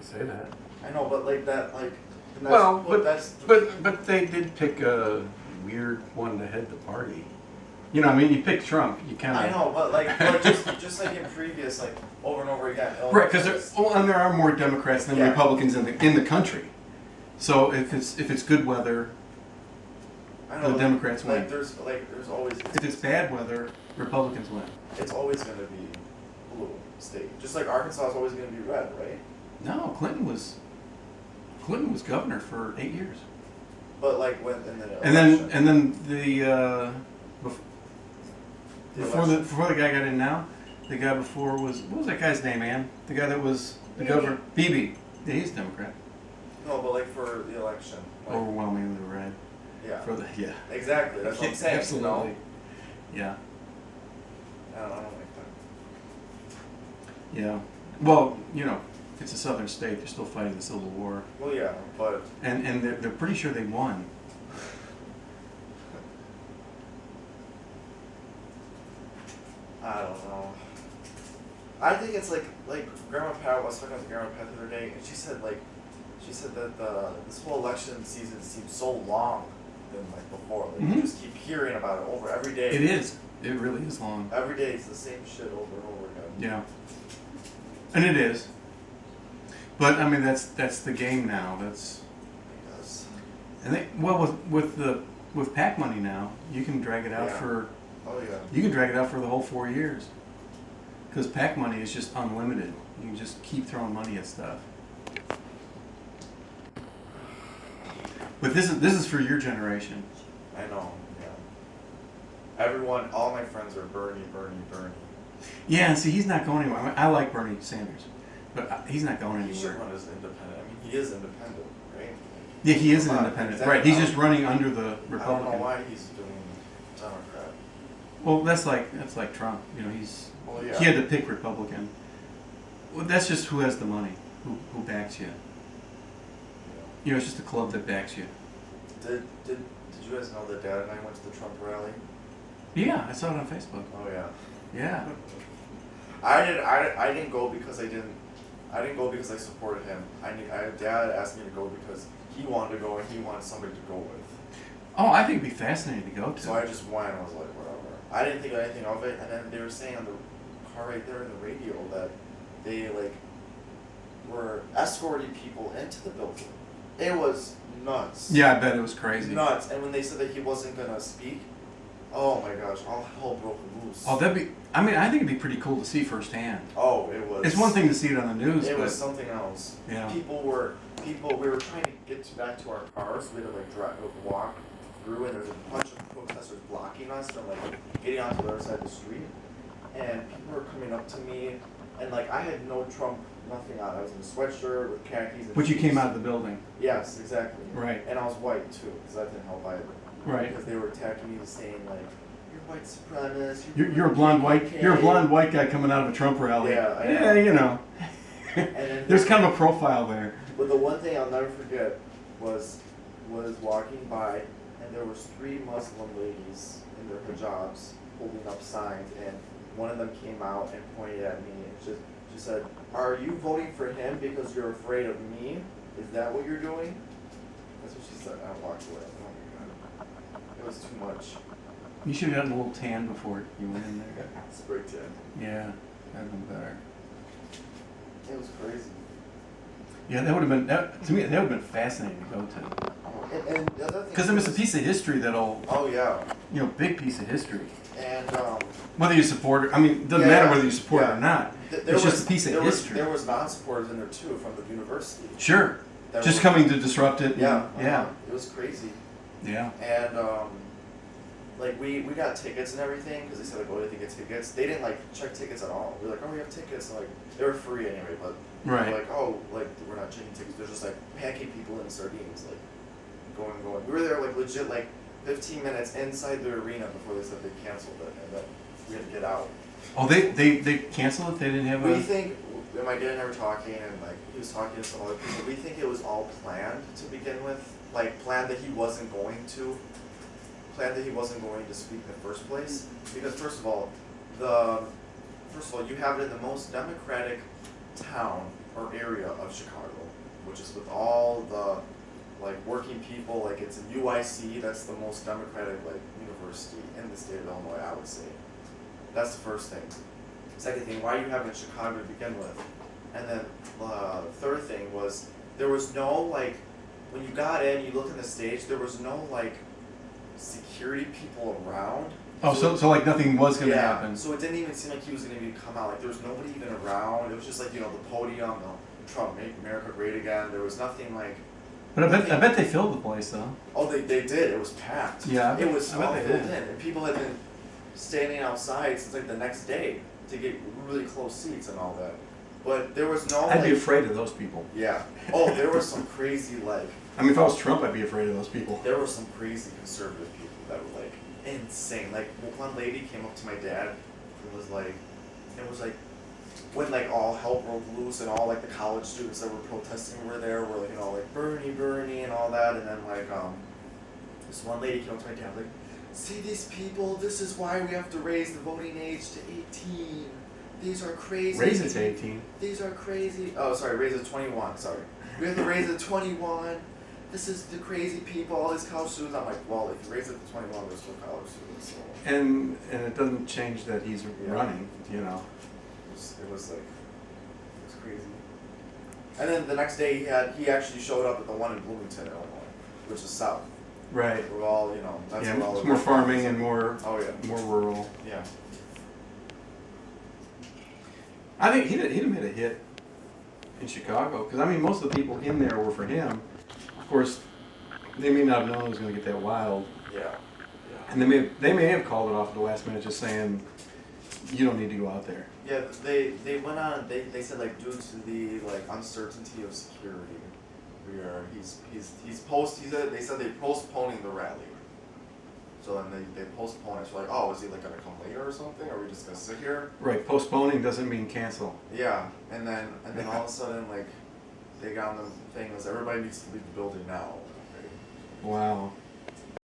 say that. I know, but like that, like. That's, Well, that's. but they did pick a weird one to head the party. You know, I mean, you pick Trump, you kind of. I know, but like just like in previous, like over and over again. Right, because there are more Democrats than Republicans in the country. So if it's good weather, I know, the Democrats win. There's always. If it's bad weather, Republicans win. It's always going to be blue state, just like Arkansas is always going to be red, right? No, Clinton was governor for 8 years. But like when and then before the guy got in now, the guy before was, what was that guy's name, man? The guy that was the governor, Beebe. Yeah, he's Democrat. No, but like for the election. Like, overwhelmingly red. Yeah. Exactly. That's what I'm saying. Absolutely. You know? Yeah. I don't like that. Yeah. Well, you know, it's a southern state. They're still fighting the Civil War. Well, yeah, but. And they're pretty sure they won. I don't know. I think it's like Grandma Pat was talking to Grandma Pat the other day, and she said that this whole election season seems so long than like before. Like you just keep hearing about it over every day. It is. It really is long. Every day it's the same shit over and over again. Yeah. And it is. But I mean that's the game now. That's. I guess. And with PAC money now, you can drag it out for. Oh yeah. You can drag it out for the whole 4 years. Because PAC money is just unlimited. You can just keep throwing money at stuff. But this is for your generation. I know. Yeah. All my friends are Bernie. Yeah, see, he's not going anywhere. I like Bernie Sanders, but he's not going anywhere. He should run as independent. I mean, he is independent, right? Yeah, he is an independent. Exactly. Right, he's just running under the Republican. I don't know why he's doing Democrat. Well, that's like Trump. You know, he had to pick Republican. Well, that's just who has the money, who backs you. You know, it's just a club that backs you. Did you guys know that Dad and I went to the Trump rally? Yeah, I saw it on Facebook. Oh yeah. Yeah. I didn't go because I supported him. Dad asked me to go because he wanted to go and he wanted somebody to go with. Oh, I think it'd be fascinating to go to. So I just went and I was like, whatever. I didn't think anything of it, and then they were saying on the car right there in the radio that they were escorting people into the building. It was nuts. Yeah, I bet it was crazy. Nuts. And when they said that he wasn't gonna speak, oh my gosh, all hell broke loose. Oh, I think it'd be pretty cool to see firsthand. Oh, it was. It's one thing to see it on the news. It was something else. Yeah. We were trying to get back to our cars. We had to walk through, and there's a bunch of protesters blocking us from getting onto the other side of the street. And people were coming up to me, and I had no Trump, nothing on. I was in a sweatshirt with khakis. But you came out of the building. Yes, exactly. Right. And I was white too, because that didn't help either. Right. Because they were attacking me, saying you're white supremacist. You're a blonde white. You're a blonde white guy coming out of a Trump rally. Yeah. Yeah, you know. And then there's kind of a profile there. But the one thing I'll never forget was walking by, and there was 3 Muslim ladies in their hijabs holding up signs, and one of them came out and pointed at me and she said, "Are you voting for him because you're afraid of me? Is that what you're doing?" That's what she said. I walked away. Oh my god, it was too much. You should have gotten a little tan before you went in there. Spray tan. Yeah, that'd been better. It was crazy. Yeah, that would have been to me. That would have been fascinating to go to. And the other thing, because it's a piece of history that'll. Oh yeah. You know, big piece of history. And whether you support it, I mean, it doesn't matter whether you support it or not. It's just a piece of history. There was non-supporters in there too from the university. Sure. Just coming to disrupt it. Yeah. Yeah. It was crazy. Yeah. And we got tickets and everything because they said oh, you get tickets. They didn't check tickets at all. We were oh, we have tickets. And, they were free anyway, but right. We're oh, we're not checking tickets. They're just packing people in sardines, going. We were there legit 15 minutes inside the arena before they said they canceled it, and then we had to get out. Oh, they canceled it? They didn't have We think, my dad and I were talking, and he was talking to some other people, we think it was all planned to begin with. Planned that he wasn't going to speak in the first place. Because first of all, you have it in the most democratic town or area of Chicago, which is with all the like working people. Like it's in UIC, that's the most democratic like university in the state of Illinois, I would say. That's the first thing. Second thing, why you have it in Chicago to begin with? And then the third thing was there was no like when you got in, you looked at the stage, there was no like security people around. Oh, so like nothing was gonna happen. So it didn't even seem like he was gonna come out. Like there was nobody even around. It was just like, you know, the podium, the Trump make America great again. There was nothing like. But I bet they filled the place though. Oh, they did. It was packed. Yeah, it was all they filled did. in, and people had been standing outside since like the next day to get really close seats and all that. But there was no. I'd be afraid of those people. Yeah. Oh, there was some crazy like. I mean, if I was Trump, I'd be afraid of those people. There were some crazy conservative people that were like insane. Like one lady came up to my dad and was like, when like all hell broke loose and all like the college students that were protesting were there, were like, you know, like Bernie and all that, and then like this one lady came up to my dad like, see these people, this is why we have to raise the voting age to 18. These are crazy. Raise it to 18. These are crazy. Oh, sorry, raise it to 21. Sorry, we have to raise it to 21. This is the crazy people, all these college students. I'm like, well, if you raise it to 21, there's still college students. So. And it doesn't change that he's running, you know. It was crazy. And then the next day he actually showed up at the one in Bloomington, Illinois, which is south. Right. We're all, you know, that's yeah, where all it's the more farming and more. Oh yeah. More rural. Yeah. I think he'd have made a hit in Chicago because I mean most of the people in there were for him. Of course, they may not have known it was going to get that wild. Yeah. And they may have called it off at the last minute, just saying, you don't need to go out there. Yeah, they went on. They said like due to the like uncertainty of security, they said they're postponing the rally. So then they postpone it. So like, oh, is he like gonna come later or something? Or are we just gonna sit here? Right. Postponing doesn't mean cancel. Yeah, and then all of a sudden like they got on the thing was everybody needs to leave the building now. Right? Wow.